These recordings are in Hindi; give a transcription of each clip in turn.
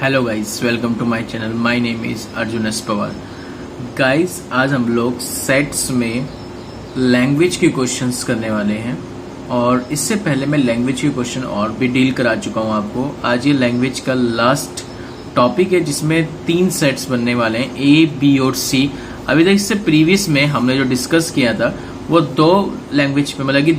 Hello guys, welcome to my channel. My name is Arjun S Pawar. Guys, आज हम लोग सेट्स में लैंग्वेज के क्वेश्चंस करने वाले हैं और इससे पहले मैं लैंग्वेज के क्वेश्चन और भी डील करा चुका हूं आपको। आज ये लैंग्वेज का लास्ट टॉपिक है जिसमें 3 सेट्स बनने वाले हैं, ए, बी और सी। अभी तक इससे प्रीवियस में हमने जो डिस्कस किया था वो 2 लैंग्वेज पे, मतलब कि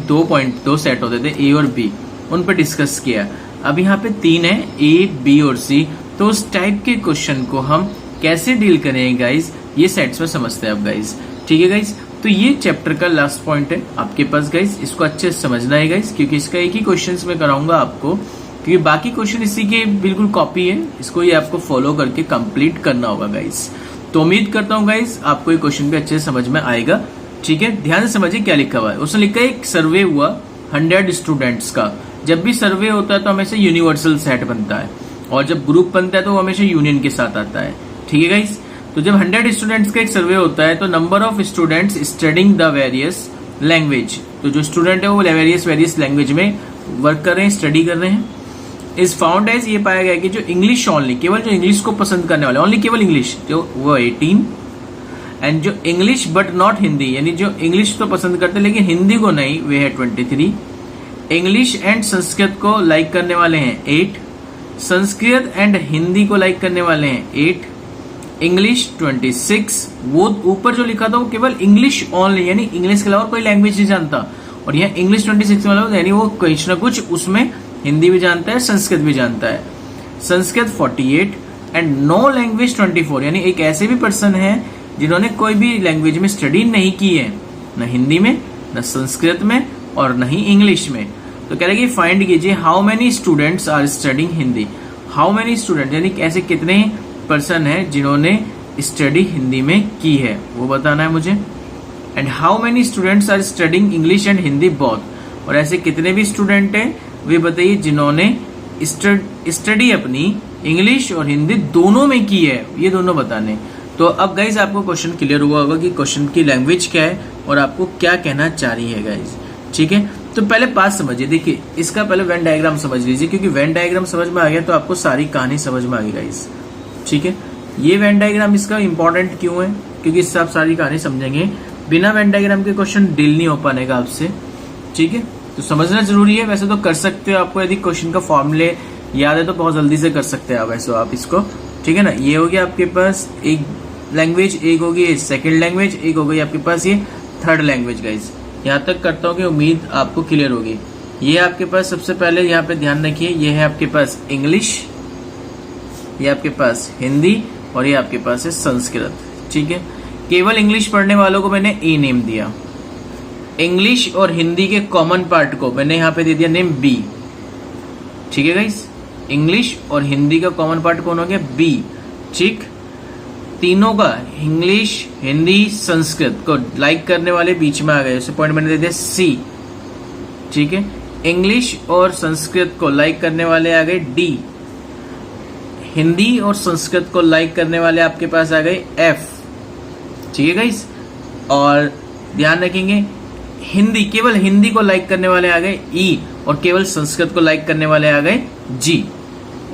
2 सेट होते थे, ए और बी, उन पर डिस्कस किया। अब यहाँ पे 3 है, ए, बी और सी। तो उस टाइप के क्वेश्चन को हम कैसे डील करेंगे गाइज, ये सेट्स में समझते हैं अब गाइज। ठीक है गाइज, तो ये चैप्टर का लास्ट पॉइंट है आपके पास गाइज, इसको अच्छे से समझना है गाइज, क्योंकि इसका एक ही क्वेश्चन में कराऊंगा आपको, क्योंकि बाकी क्वेश्चन इसी के बिल्कुल कॉपी है। इसको ये आपको फॉलो करके कंप्लीट करना होगा गाइज। तो उम्मीद करता हूँ गाइज आपको ये क्वेश्चन भी अच्छे से समझ में आएगा। ठीक है, ध्यान से समझिए क्या लिखा हुआ है। उसने लिखा है एक सर्वे हुआ 100 स्टूडेंट्स का। जब भी सर्वे होता है तो हमेशा यूनिवर्सल सेट बनता है, और जब ग्रुप बनता है तो वो हमेशा यूनियन के साथ आता है। ठीक है गाइस, तो जब 100 स्टूडेंट्स का एक सर्वे होता है तो number of students studying the various language, तो जो स्टूडेंट है वो वेरियस लैंग्वेज में वर्क कर रहे हैं, स्टडी कर रहे हैं, इज फाउंड एज, ये पाया गया कि जो इंग्लिश ओनली, केवल जो इंग्लिश को पसंद करने वाले, ओनली केवल इंग्लिश, जो वो 18, एंड जो इंग्लिश बट नॉट हिंदी, यानी जो इंग्लिश तो पसंद करते हैं लेकिन हिंदी को नहीं, वे है 23। इंग्लिश एंड संस्कृत को लाइक करने वाले हैं 8, संस्कृत एंड हिंदी को लाइक करने वाले हैं 8, इंग्लिश 26। वो ऊपर जो लिखा था वो केवल इंग्लिश ओनली, यानी इंग्लिश के अलावा कोई लैंग्वेज नहीं जानता, और यहाँ इंग्लिश 26 वाला यानी वो कुछ ना कुछ उसमें हिंदी भी जानता है, संस्कृत भी जानता है। संस्कृत 48 एंड नो लैंग्वेज 24, यानी एक ऐसे भी पर्सन है जिन्होंने कोई भी लैंग्वेज में स्टडी नहीं की है, न हिंदी में, न संस्कृत में, और न ही इंग्लिश में। तो कह रहे कि फाइंड कीजिए how many students are studying Hindi. How many student, यानी ऐसे कितने पर्सन हैं जिन्होंने स्टडी हिंदी में की है, वो बताना है मुझे। And how many students are studying English and Hindi both, और ऐसे कितने भी स्टूडेंट हैं वे बताइए जिन्होंने स्टडी अपनी इंग्लिश और हिंदी दोनों में की है, ये दोनों बताने। तो अब गाइज आपको क्वेश्चन क्लियर हुआ होगा कि क्वेश्चन की लैंग्वेज क्या है और आपको क्या कहना चाह रही है गाइज। ठीक है, तो पहले पास समझिए। देखिए, इसका पहले वेन डायग्राम समझ लीजिए, क्योंकि वेन डायग्राम समझ में आ गया तो आपको सारी कहानी समझ में आ गई गाइज। ठीक है, ये वेन डायग्राम इसका इंपॉर्टेंट क्यों है, क्योंकि इससे आप सारी कहानी समझेंगे। बिना वेन डायग्राम के क्वेश्चन डील नहीं हो पाने का आपसे। ठीक है, तो समझना जरूरी है। वैसे तो कर सकते हो, आपको यदि क्वेश्चन का फॉर्मूले याद है तो बहुत जल्दी से कर सकते हैं आप वैसे आप इसको। ठीक है ना, ये हो गया आपके पास एक लैंग्वेज, एक होगी सेकेंड लैंग्वेज, एक हो गई आपके पास ये थर्ड लैंग्वेज गाइज। यहाँ तक करता हूँ कि उम्मीद आपको क्लियर होगी। ये आपके पास सबसे पहले यहाँ पे ध्यान रखिए, ये है आपके पास इंग्लिश, ये आपके पास हिंदी, और ये आपके पास है संस्कृत। ठीक है, केवल इंग्लिश पढ़ने वालों को मैंने ए नेम दिया, इंग्लिश और हिंदी के कॉमन पार्ट को मैंने यहाँ पे दे दिया नेम बी। ठीक है गाइस, इंग्लिश और हिंदी का कॉमन पार्ट कौन हो गया, बी। ठीक, तीनों का इंग्लिश, हिंदी, संस्कृत को लाइक करने वाले बीच में आ गए, उसे पॉइंट मैंने दे दिया सी। ठीक है, इंग्लिश और संस्कृत को लाइक करने वाले आ गए डी, हिंदी और संस्कृत को लाइक करने वाले आपके पास आ गए एफ। ठीक है गाइस, और ध्यान रखेंगे हिंदी, केवल हिंदी को लाइक करने वाले आ गए ई, और केवल संस्कृत को लाइक करने वाले आ गए जी।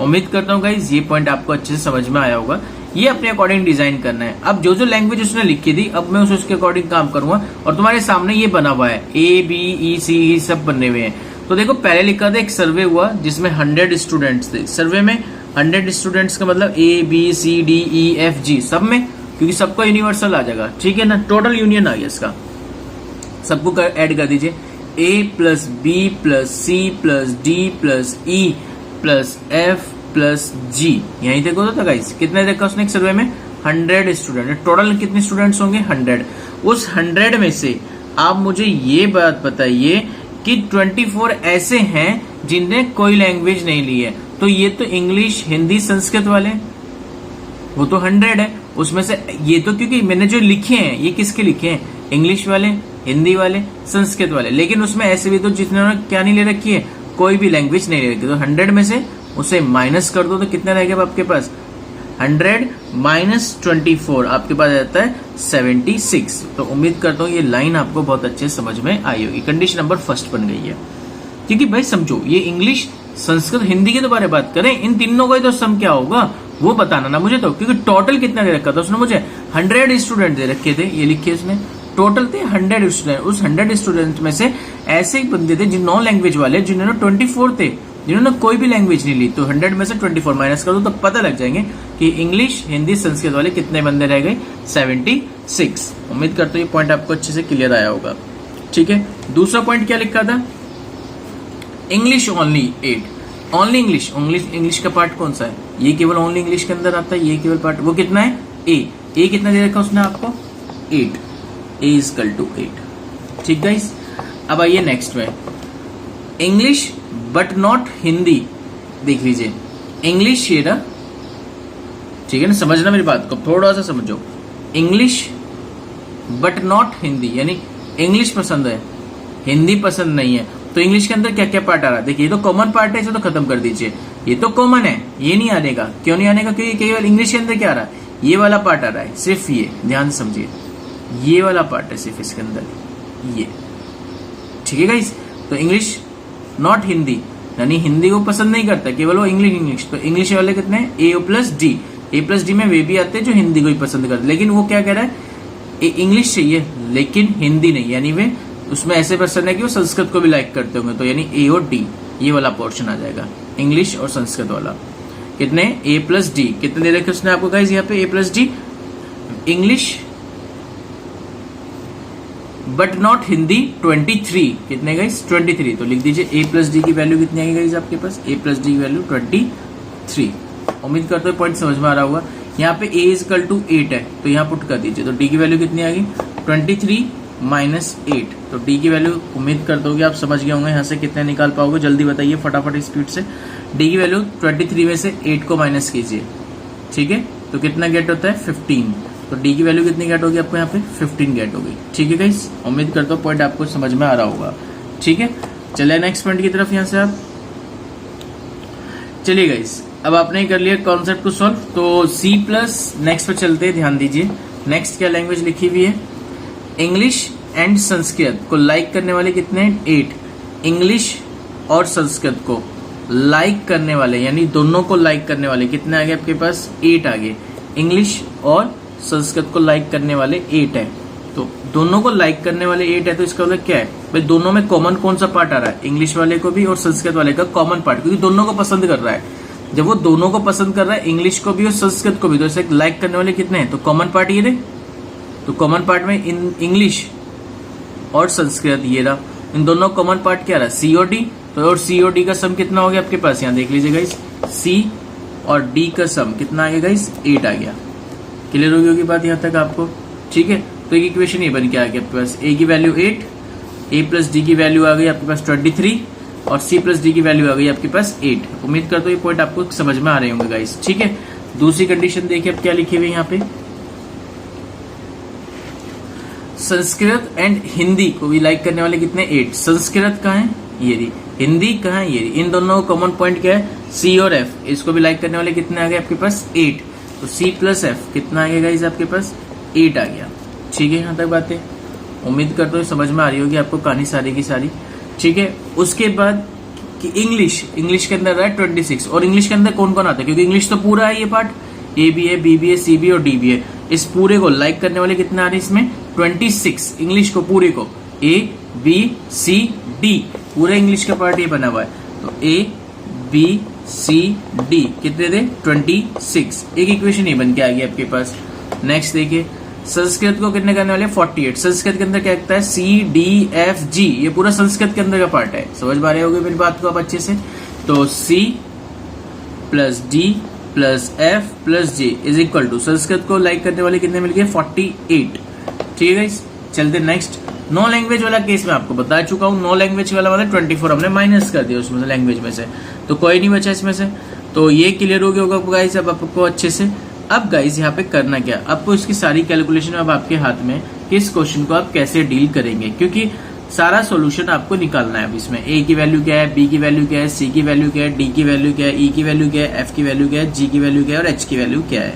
उम्मीद करता हूँ गाइस ये पॉइंट आपको अच्छे से समझ में आया होगा। ये अपने अकॉर्डिंग डिजाइन करना है। अब जो जो लैंग्वेज उसने लिखी थी, अब मैं उसके अकॉर्डिंग काम करूंगा, और तुम्हारे सामने ये बना हुआ है, ए, बी, ई, सी सब बने हुए हैं। तो देखो, पहले लिखा था एक सर्वे हुआ जिसमें 100 स्टूडेंट्स थे। सर्वे में 100 स्टूडेंट्स का मतलब ए, B, C, D, E, F, जी सब में, क्योंकि सबका यूनिवर्सल आ जाएगा। ठीक है ना, टोटल यूनियन आ गया इसका, सबको ऐड कर दीजिए। A plus B plus C plus D plus E plus F plus G, यहीं तक होता था गाइस। कितने देखा उसने एक सर्वे में, 100 स्टूडेंट। टोटल कितने स्टूडेंट्स होंगे, 100। उस 100 में से आप मुझे ये बात बताइए कि 24 ऐसे हैं जिनने कोई लैंग्वेज नहीं ली है। तो ये तो इंग्लिश, हिंदी, संस्कृत वाले, वो तो 100 है। उसमें से ये तो, क्योंकि मैंने जो लिखे हैं ये किसके लिखे हैं, इंग्लिश वाले, हिंदी वाले, संस्कृत वाले। लेकिन उसमें ऐसे भी तो जिन्होंने क्या नहीं ले रखी है, कोई भी लैंग्वेज नहीं ले रखी। तो 100 में से उसे माइनस कर दो तो कितना रहेगा आपके पास, 100 माइनस 24 आपके पास आता है 76। तो उम्मीद करता हूँ ये लाइन आपको बहुत अच्छे समझ में आई होगी। कंडीशन नंबर फर्स्ट बन गई है, क्योंकि भाई समझो ये इंग्लिश संस्कृत, हिंदी की तो बारे बात करें, इन तीनों का तो सम क्या होगा वो बताना ना मुझे, तो क्योंकि टोटल कितना दे रखा था उसने मुझे, 100 स्टूडेंट दे रखे थे, ये लिखे उसने टोटल थे 100 स्टूडेंट। उस 100 स्टूडेंट में से ऐसे ही बंदे थे जिन नॉन लैंग्वेज वाले, जिन्होंने 24 थे जिन्होंने कोई भी लैंग्वेज नहीं ली, तो 100 में से 24 माइनस कर दो तो पता लग जाएंगे कि इंग्लिश, हिंदी, संस्कृत वाले कितने बंदे रह गए, 76। उम्मीद करता हूँ ये पॉइंट आपको अच्छे से क्लियर आया होगा। ठीक है, दूसरा पॉइंट क्या लिखा था, English only 8, only English, English का पार्ट कौन सा है, ये केवल ओनली इंग्लिश के अंदर आता है, ये केवल पार्ट, वो कितना है, ए कितना दे रखा उसने आपको, 8, ए इज इक्वल टू 8। ठीक गाइस, अब आइए नेक्स्ट में, इंग्लिश बट नॉट हिंदी, देख लीजिए इंग्लिश ये ना, ठीक है ना, समझना मेरी बात को, थोड़ा सा समझो, इंग्लिश बट नॉट हिंदी, यानी इंग्लिश पसंद है हिंदी पसंद नहीं है, तो इंग्लिश के अंदर क्या क्या पार्ट आ रहा है, देखिए ये तो कॉमन पार्ट है, इसे तो खत्म कर दीजिए, ये तो कॉमन है, ये नहीं आने का, क्यों नहीं आने का, क्योंकि केवल इंग्लिश के अंदर क्या आ रहा है, ये वाला पार्ट आ रहा है, सिर्फ ये ध्यान से समझिए, ये वाला पार्ट है सिर्फ इसके अंदर ये। ठीक है गाइस, तो इंग्लिश नॉट हिंदी, यानी हिंदी को पसंद नहीं करता, केवल वो इंग्लिश, तो इंग्लिश वाले कितने हैं, ए प्लस डी में वे भी आते हैं जो हिंदी को ही पसंद करते, लेकिन वो क्या कह रहा है, इंग्लिश चाहिए लेकिन हिंदी नहीं, यानी वे उसमें ऐसे पर्सन है कि वो संस्कृत को भी लाइक करते होंगे, तो यानी ए और डी ये वाला पोर्शन आ जाएगा, इंग्लिश और संस्कृत वाला। कितने, ए प्लस डी, कितने दे रखे उसने आपको गाइस यहाँ पे, A plus D, English but not Hindi 23, कितने गाइस 23, तो लिख दीजिए ए प्लस डी की वैल्यू कितनी आएगी गाइस आपके पास, ए प्लस डी की वैल्यू 23। उम्मीद करते हो पॉइंट समझ में आ रहा होगा। यहाँ पे ए इज इक्वल टू 8 है, तो यहाँ पुट कर दीजिए, तो डी की वैल्यू कितनी आएगी, 23 माइनस 8, तो डी की वैल्यू उम्मीद करते हो कि आप समझ गए होंगे, यहाँ से कितने निकाल पाओगे, जल्दी बताइए फटाफट स्पीड से। डी की वैल्यू 23 में से 8 को माइनस कीजिए, ठीक है, तो कितना गेट होता है 15, तो डी की वैल्यू कितनी गेट होगी आपको यहाँ पे 15 गेट होगी। ठीक है गाइस, उम्मीद करता हूँ पॉइंट आपको समझ में आ रहा होगा। ठीक है, चलिए नेक्स्ट पॉइंट की तरफ यहाँ से आप चलिए गाइस, अब आपने कर लिया कॉन्सेप्ट को सॉल्व, तो सी प्लस नेक्स्ट पे चलते हैं, ध्यान दीजिए नेक्स्ट क्या लैंग्वेज लिखी हुई है, इंग्लिश एंड संस्कृत को लाइक करने वाले कितने हैं 8, इंग्लिश और संस्कृत को लाइक करने वाले यानी दोनों को लाइक करने वाले कितने आ गए आपके पास 8 आ गए, इंग्लिश और संस्कृत को लाइक करने वाले 8 है, तो दोनों को लाइक करने वाले 8 है, तो इसका मतलब क्या है भाई, दोनों में कॉमन कौन सा पार्ट आ रहा है, इंग्लिश वाले को भी और संस्कृत वाले का कॉमन पार्ट, क्योंकि दोनों को पसंद कर रहा है, जब वो दोनों को पसंद कर रहा है इंग्लिश को भी और संस्कृत को भी, तो इसे लाइक करने वाले कितने हैं, तो कॉमन पार्ट ये रहे, तो कॉमन पार्ट में इंग्लिश और संस्कृत ये रहा, इन दोनों कॉमन पार्ट क्या रहा सी और डी, तो और सी और डी का सम कितना हो गया आपके पास, यहाँ देख लीजिए गाइस, सी और डी का सम कितना आ गया गाइस 8 आ गया। क्लियर होगी बात यहाँ तक आपको। ठीक है, तो एक इक्वेशन ये बन के आ गया आपके पास, ए की वैल्यू 8, ए प्लस डी की वैल्यू आ गई आपके पास 23 और सी प्लस डी की वैल्यू आ गई आपके पास 8। उम्मीद करता हूँ ये पॉइंट आपको समझ में आ रहे होंगे गाइस। ठीक है, दूसरी कंडीशन देखिए अब क्या लिखी हुई यहाँ पे, संस्कृत एंड हिंदी को भी लाइक करने वाले कितने 8, संस्कृत कहाँ है ये रही, हिंदी कहाँ है ये रही, इन दोनों का कॉमन पॉइंट क्या है सी और एफ, इसको भी लाइक करने वाले कितने आ गए आपके पास 8, तो सी प्लस एफ कितना आ गया गाइस आपके पास 8 आ गया। ठीक है, यहाँ तक बातें उम्मीद करता हूँ समझ में आ रही होगी आपको कहानी सारी की सारी। ठीक है, उसके बाद कि इंग्लिश के अंदर रहा है 26, और इंग्लिश के अंदर कौन कौन आता है, क्योंकि इंग्लिश तो पूरा है ये पार्ट, ए भी है, बी भी है, सी भी और डी भी है, इस पूरे को लाइक करने वाले कितने आ रहे हैं इसमें 26, इंग्लिश को पूरे को, ए बी सी डी पूरे इंग्लिश का पार्ट ये बना हुआ है, तो ए बी सी डी कितने थे 26, एक इक्वेशन ये बन के आ गई आपके पास। नेक्स्ट देखिए, संस्कृत को कितने करने वाले 48, संस्कृत के अंदर क्या लगता है सी डी एफ जी, ये पूरा संस्कृत के अंदर का पार्ट है, समझ पा रहे होगे मेरी बात को आप अच्छे से, तो C plus D plus F plus J is equal to, Sanskrit को लाइक करने वाले कितने मिल गए 48। ठीक है गाइस, चलते नेक्स्ट, नो लैंग्वेज वाला केस मैं आपको बता चुका हूँ, नो लैंग्वेज वाला मतलब 24 हमने माइनस कर दिया उसमें से लैंग्वेज में से, तो कोई नहीं बचा इसमें से, तो ये क्लियर हो गया होगा गाइस अब आपको अच्छे से। अब गाइस यहाँ पे करना क्या, आपको इसकी सारी कैलकुलेशन अब आपके हाथ में, किस क्वेश्चन को आप कैसे डील करेंगे, क्योंकि सारा सॉल्यूशन आपको निकालना है अब इसमें, ए की वैल्यू क्या है, बी की वैल्यू क्या है, सी की वैल्यू क्या है, डी की वैल्यू क्या है, ई की वैल्यू क्या है, एफ की वैल्यू क्या है, जी की वैल्यू क्या है और एच की वैल्यू क्या है,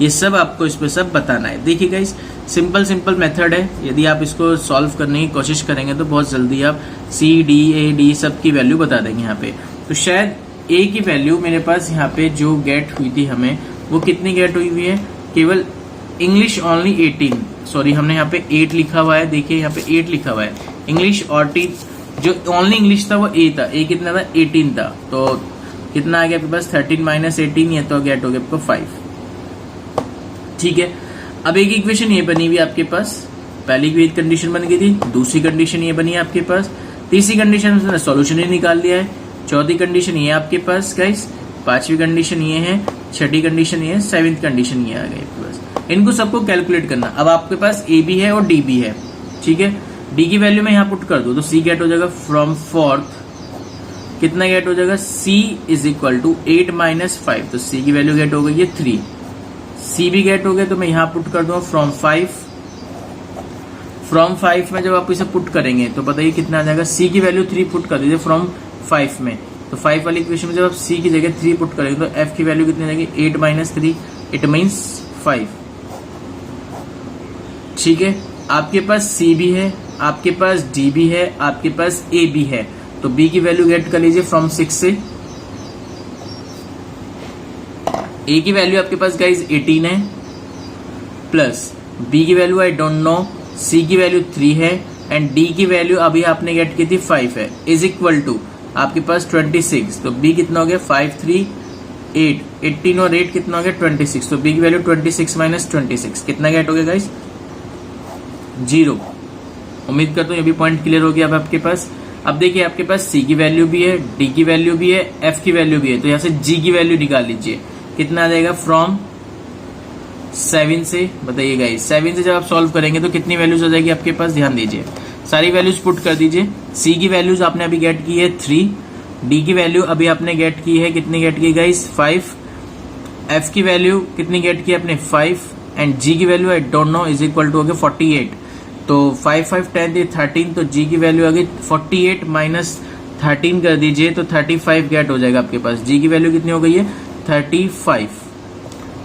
ये सब आपको इसमें सब बताना है। देखिए गाइस, सिंपल मेथड है, यदि आप इसको सॉल्व करने की कोशिश करेंगे तो बहुत जल्दी आप सी डी ए डी सब की वैल्यू बता देंगे यहाँ पे। तो शायद ए की वैल्यू मेरे पास यहाँ पे जो गेट हुई थी हमें, वो कितनी गेट हुई है, केवल इंग्लिश ओनली 18, सॉरी हमने यहाँ पे 8 लिखा हुआ है, देखिए यहाँ पे 8 लिखा हुआ है। इंग्लिश और जो ओनली इंग्लिश था वो ए था, ए कितना था 18 था, तो कितना आ गया आपके पास 13 माइनस 18, ये तो गेट हो गया आपको 5। ठीक है, अब एक इक्वेशन ये बनी हुई आपके पास, पहली कंडीशन बन गई थी, दूसरी कंडीशन ये बनी है आपके पास, तीसरी कंडीशन में सॉल्यूशन ही निकाल लिया है, चौथी कंडीशन ये आपके पास गाइस, पांचवी कंडीशन ये है, छठी कंडीशन ये है, सेवेंथ कंडीशन ये आ गई आपके पास। इनको सबको कैलकुलेट करना। अब आपके पास ए भी है और डी भी है, ठीक है। डी की वैल्यू मैं यहाँ पुट कर दूं तो सी गेट हो जाएगा फ्रॉम फोर्थ, कितना गेट हो जाएगा, c is equal to 8 minus 5, तो c की वैल्यू गेट हो गई है 3, c भी गेट हो गया, तो मैं यहाँ पुट कर दूंगा फ्रॉम 5, फ्रॉम 5 में जब आप इसे पुट करेंगे तो बताइए कितना आ जाएगा, c की वैल्यू 3 पुट कर दीजिए फ्रॉम 5 में, तो 5 वाली इक्वेशन में जब आप c की जगह 3 पुट करेंगे तो f की वैल्यू कितनी जाएगी 8 माइनस 3, इट मीन्स 5। ठीक है, आपके पास c भी है, आपके पास d भी है, आपके पास a भी है, तो b की वैल्यू गेट कर लीजिए फ्रॉम 6 से। a की वैल्यू आपके पास गाइज 18 है, प्लस b की value I don't no, c की वैल्यू 3 है, एंड d की वैल्यू अभी आपने गेट की थी 5 है, इज इक्वल टू आपके पास 26, तो b कितना हो गया 5 3 8, 18 और 8 कितना हो गया 26, तो b की वैल्यू 26 माइनस 26 कितना गेट हो गया गाइज 0। उम्मीद करता हूँ ये भी पॉइंट क्लियर हो गया अब आपके पास। अब देखिए आपके पास c की वैल्यू भी है, d की वैल्यू भी है, f की वैल्यू भी है, तो यहाँ से g की वैल्यू निकाल लीजिए, कितना आ जाएगा फ्रॉम 7 से, बताइए गाइस 7 से जब आप सॉल्व करेंगे तो कितनी वैल्यूज हो जाएगी आपके पास, ध्यान दीजिए, सारी वैल्यूज पुट कर दीजिए। c की वैल्यूज आपने अभी गेट की है 3, d की वैल्यू अभी आपने गेट की है, कितनी गेट की गाइस 5, f की वैल्यू कितनी गेट की आपने 5, एंड g की value I don't know is equal to हो गया 48, तो 5 5 10 13, तो g की वैल्यू आ गई 48 माइनस 13 कर दीजिए तो 35 गेट हो जाएगा आपके पास। g की वैल्यू कितनी हो गई है 35।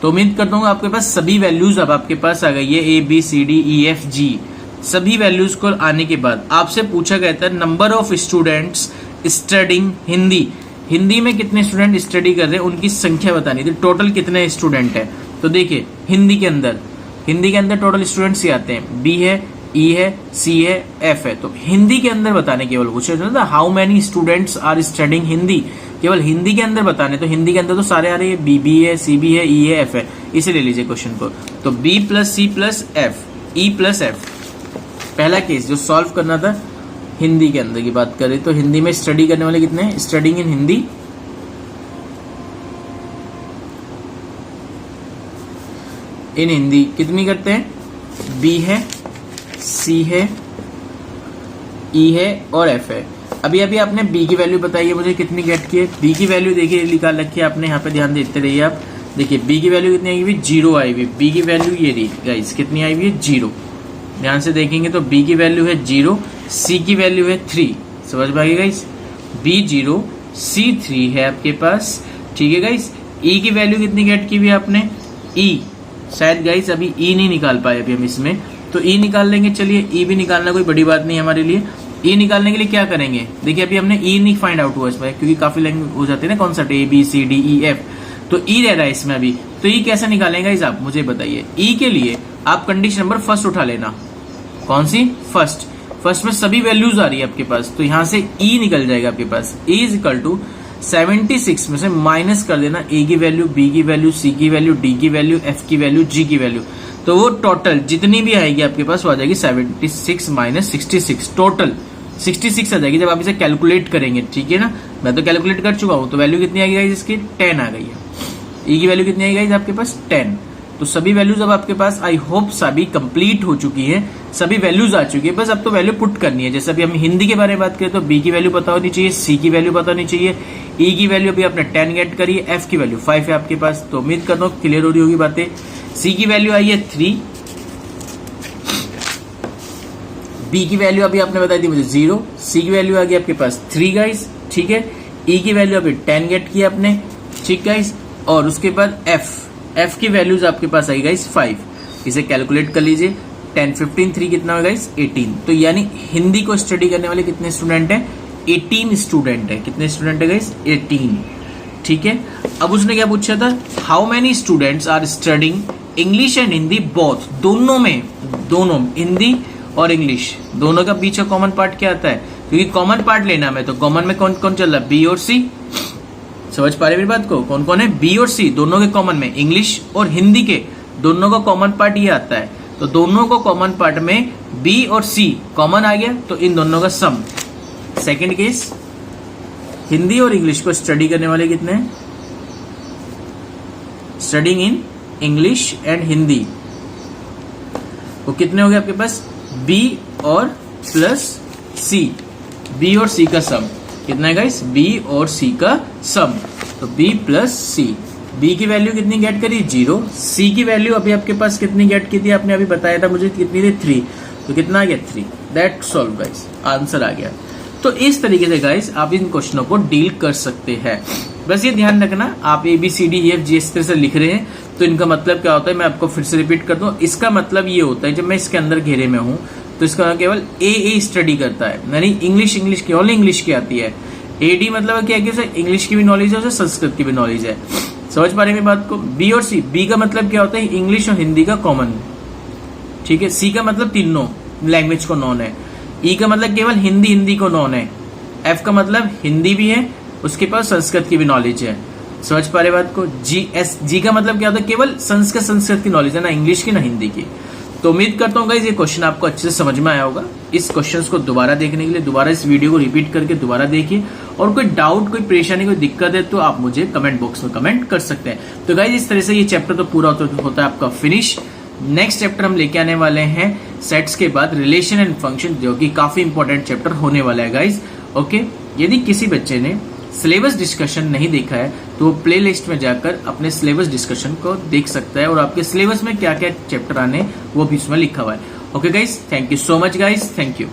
तो उम्मीद करता हूँ आपके पास सभी वैल्यूज अब आपके पास आ गई है, A B C D E F G, सभी वैल्यूज को आने के बाद आपसे पूछा गया था number of students studying Hindi, Hindi में कितने स्टूडेंट स्टडी कर रहे हैं उनकी संख्या बतानी थी, टोटल कितने स्टूडेंट है। तो देखिए हिंदी के अंदर टोटल स्टूडेंट्स ही आते हैं, बी है, ई है, सी है, एफ है, तो हिंदी के अंदर बताने केवल पूछे था how many students are studying Hindi, केवल हिंदी के अंदर बताने, तो हिंदी के अंदर तो सारे आ रहे हैं, बी भी है, सी भी है, ई है, एफ है, इसे ले लीजिए क्वेश्चन को। तो B plus C plus F, E plus F, पहला केस जो सॉल्व करना था हिंदी के अंदर की बात करें तो हिंदी में स्टडी करने वाले कितने हैं, स्टडिंग इन हिंदी कितनी करते हैं, बी है, सी है, ई है और एफ है। अभी आपने बी की वैल्यू बताई है मुझे कितनी गेट की है, बी की वैल्यू देखिए निकाल रखी है आपने, यहाँ पे ध्यान देते रहिए आप, देखिए बी की वैल्यू कितनी आई हुई 0 आई हुई, बी की वैल्यू ये रही गाइस कितनी आई हुई है 0, ध्यान से देखेंगे तो बी की वैल्यू है 0, सी की वैल्यू है 3, समझ में आ गई गाइस, बी 0 सी 3 है आपके पास, ठीक है गाइस। ई की वैल्यू कितनी गेट की हुई है आपने, ई शायद गाइस अभी ई नहीं निकाल पाए अभी हम इसमें, तो ई निकाल लेंगे, चलिए ई भी निकालना कोई बड़ी बात नहीं हमारे लिए। ई निकालने के लिए क्या करेंगे, देखिए अभी हमने ई नहीं फाइंड आउट हुआ इसमें क्योंकि काफी लैंग्वेज हो जाते हैं ना concept A B C D E F, तो ई रह रहा है इसमें अभी, तो ई कैसे निकालेंगे गाइस आप मुझे बताइए। ई के लिए आप कंडीशन नंबर फर्स्ट उठा लेना, कौन सी, फर्स्ट में सभी वैल्यूज आ रही है आपके पास, तो यहां से ई निकल जाएगा आपके पास, ई इज इक्वल टू 76 में से माइनस कर देना ए की वैल्यू, बी की वैल्यू, सी की वैल्यू, डी की वैल्यू, एफ की वैल्यू, जी की वैल्यू, तो वो टोटल जितनी भी आएगी आपके पास वो आ जाएगी 76 माइनस 66, टोटल 66 आ जाएगी जब आप इसे कैलकुलेट करेंगे, ठीक है ना, मैं तो कैलकुलेट कर चुका हूं, तो वैल्यू कितनी आ गई इसकी 10 आ गई है, ई की वैल्यू कितनी आ गई आपके पास 10, तो सभी वैल्यूज अब आपके पास आई होप सभी कंप्लीट हो चुकी है, सभी वैल्यूज आ चुकी है, बस अब तो वैल्यू पुट करनी है। जैसे अभी हम हिंदी के बारे में बात करें तो बी की वैल्यू पता होनी चाहिए, सी की वैल्यू पता होनी चाहिए, ई की वैल्यू अभी आपने 10 गेट करी है, एफ की वैल्यू 5 है आपके पास, तो उम्मीद करता हूँ क्लियर हो रही होगी बातें। सी की वैल्यू आई है 3, बी की वैल्यू अभी आपने बताई थी मुझे 0, सी की वैल्यू आ गई आपके पास 3 गाइस, ठीक है, ई की वैल्यू अभी 10 गेट की आपने, ठीक गाइस, और उसके बाद एफ की वैल्यूज आपके पास आई गाइस 5, इसे कैलकुलेट कर लीजिए, 10 15 3 कितना होगा गाइस 18, तो यानी हिंदी को स्टडी करने वाले कितने स्टूडेंट हैं 18 स्टूडेंट है। कितने स्टूडेंट है गाइस? 18। ठीक है, अब उसने क्या पूछा था? How many students are studying English and Hindi both, दोनों में, दोनों हिंदी और इंग्लिश दोनों का बीच का कॉमन पार्ट क्या आता है? क्योंकि कॉमन पार्ट लेना है तो कॉमन में कौन कौन चल रहा है? बी और सी। समझ पा रहे मेरी बात को? कौन कौन है? बी और सी दोनों के कॉमन में, इंग्लिश और हिंदी के दोनों का कॉमन पार्ट ये आता है। तो दोनों को कॉमन पार्ट में बी और सी कॉमन आ गया, तो इन दोनों का सम। सेकंड केस, हिंदी और इंग्लिश को स्टडी करने वाले कितने हैं? Studying in English and Hindi, वो कितने हो गए आपके पास? बी और प्लस सी, बी और सी का सम कितना है गाइस? बी और सी का सम, तो बी प्लस सी। बी की वैल्यू कितनी गेट करी? 0। सी की वैल्यू अभी आपके पास कितनी गेट की थी? आपने अभी बताया था मुझे, कितनी थी? 3। तो कितना आ गया? 3। दैट सॉल्व गाइस, आंसर आ गया। तो इस तरीके से गाइस आप इन क्वेश्चनों को डील कर सकते हैं। बस ये ध्यान रखना, आप ABCDEFG इस तरह से लिख रहे हैं तो इनका मतलब क्या होता है, मैं आपको फिर से रिपीट कर दूं। इसका मतलब ये होता है, जब मैं इसके अंदर घेरे में हूं तो इसका केवल ए स्टडी करता है, यानी इंग्लिश की ओनली इंग्लिश की आती है। AD मतलब क्या है कि इंग्लिश की भी नॉलेज है, संस्कृत की भी नॉलेज है। समझ पा रहे हैं बात को? बी और सी, बी का मतलब क्या होता है? इंग्लिश और हिंदी का कॉमन। ठीक है, सी का मतलब तीनों लैंग्वेज को नॉन है। ई का मतलब केवल हिंदी को नॉन है। एफ का मतलब हिंदी भी है, उसके पास संस्कृत की भी नॉलेज है। समझ पा रहे बात को? जी का मतलब क्या होता है? केवल संस्कृत की नॉलेज है, ना इंग्लिश की ना हिंदी की। तो उम्मीद करता हूँ गाइस ये क्वेश्चन आपको अच्छे से समझ में आया होगा। इस क्वेश्चन को दोबारा देखने के लिए दोबारा इस वीडियो को रिपीट करके दोबारा देखिए, और कोई डाउट, कोई परेशानी, कोई दिक्कत है तो आप मुझे कमेंट बॉक्स में कमेंट कर सकते हैं। तो गाइस इस तरह से ये चैप्टर तो पूरा होता है आपका फिनिश। नेक्स्ट चैप्टर हम लेके आने वाले हैं सेट्स के बाद रिलेशन एंड फंक्शन, जो कि काफी इंपॉर्टेंट चैप्टर होने वाला है गाइस। ओके, यदि किसी बच्चे ने सिलेबस डिस्कशन नहीं देखा है तो वो प्ले लिस्ट में जाकर अपने सिलेबस डिस्कशन को देख सकता है, और आपके सिलेबस में क्या क्या चैप्टर आने वो भी उसमें लिखा हुआ है। Okay guys, thank you so much guys, thank you.